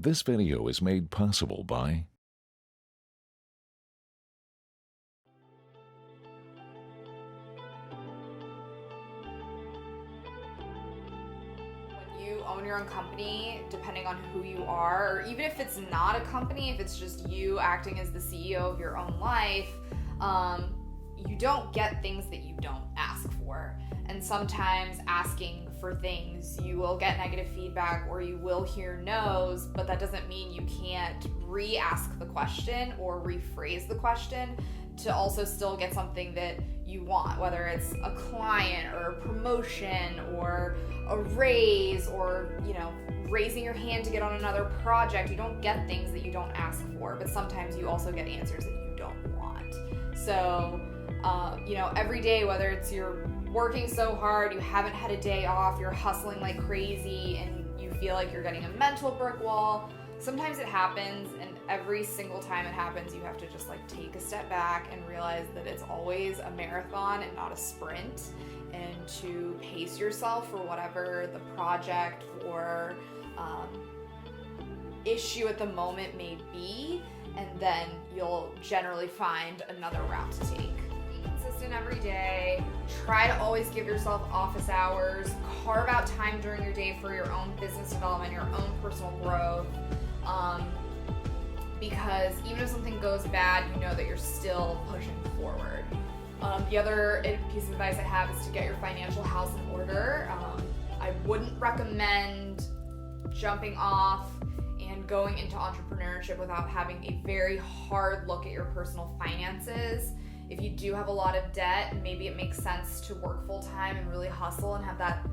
This video is made possible by when you own your own company, depending on who you are, or even if it's not a company, if it's just you acting as the CEO of your own life, you don't get things that you don't ask for. And sometimes asking for things, you will get negative feedback or you will hear no's, but that doesn't mean you can't re-ask the question or rephrase the question to also still get something that you want, whether it's a client or a promotion or a raise or, raising your hand to get on another project. You don't get things that you don't ask for, but sometimes you also get answers that you don't want. So, every day, whether it's you're working so hard, you haven't had a day off, you're hustling like crazy, and you feel like you're getting a mental brick wall, sometimes it happens, and every single time it happens, you have to just take a step back and realize that it's always a marathon and not a sprint, and to pace yourself for whatever the project or issue at the moment may be, and then you'll generally find another route to take. Be consistent every day. Try to always give yourself office hours. Carve out time during your day for your own business development, your own personal growth. Because even if something goes bad, you know that you're still pushing forward. The other piece of advice I have is to get your financial house in order. I wouldn't recommend jumping off and going into entrepreneurship without having a very hard look at your personal finances. If you do have a lot of debt, maybe it makes sense to work full-time and really hustle and have that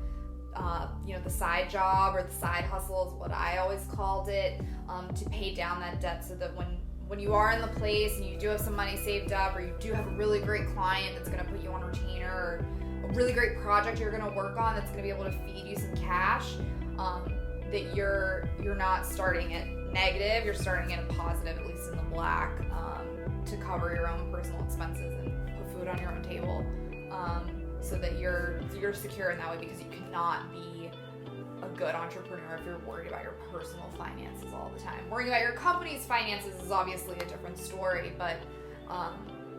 the side job or the side hustle is what I always called it, to pay down that debt, so that when you are in the place and you do have some money saved up, or you do have a really great client that's going to put you on retainer, or a really great project you're going to work on that's going to be able to feed you some cash, that you're not starting at negative, you're starting at a positive, at least in the black, to cover your own personal expenses and put food on your own table, so that you're secure in that way, because you cannot be a good entrepreneur if you're worried about your personal finances all the time. Worrying about your company's finances is obviously a different story, but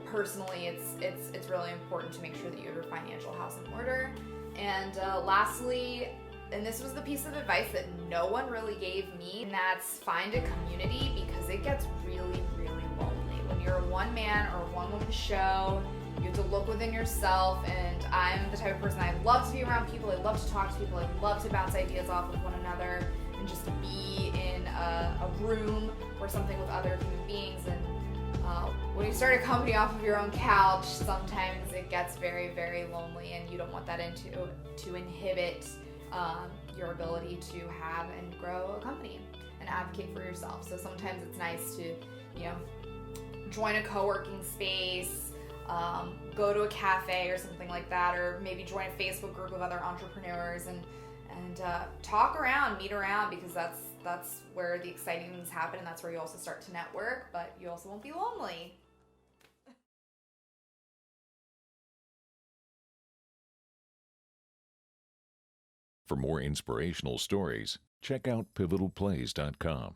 personally it's really important to make sure that you have your financial house in order. And lastly, and this was the piece of advice that no one really gave me, and that's find a community, because it gets really, really lonely. When you're a one-man or one-woman show, you have to look within yourself, and I'm the type of person, I love to be around people, I love to talk to people, I love to bounce ideas off of one another, and just be in a room or something with other human beings. And when you start a company off of your own couch, sometimes it gets very, very lonely, and you don't want that to inhibit your ability to have and grow a company and advocate for yourself. So sometimes it's nice to, join a co-working space, go to a cafe or something like that, or maybe join a Facebook group of other entrepreneurs and talk around, meet around, because that's where the exciting things happen, and that's where you also start to network, but you also won't be lonely. For more inspirational stories, check out pivotalplays.com.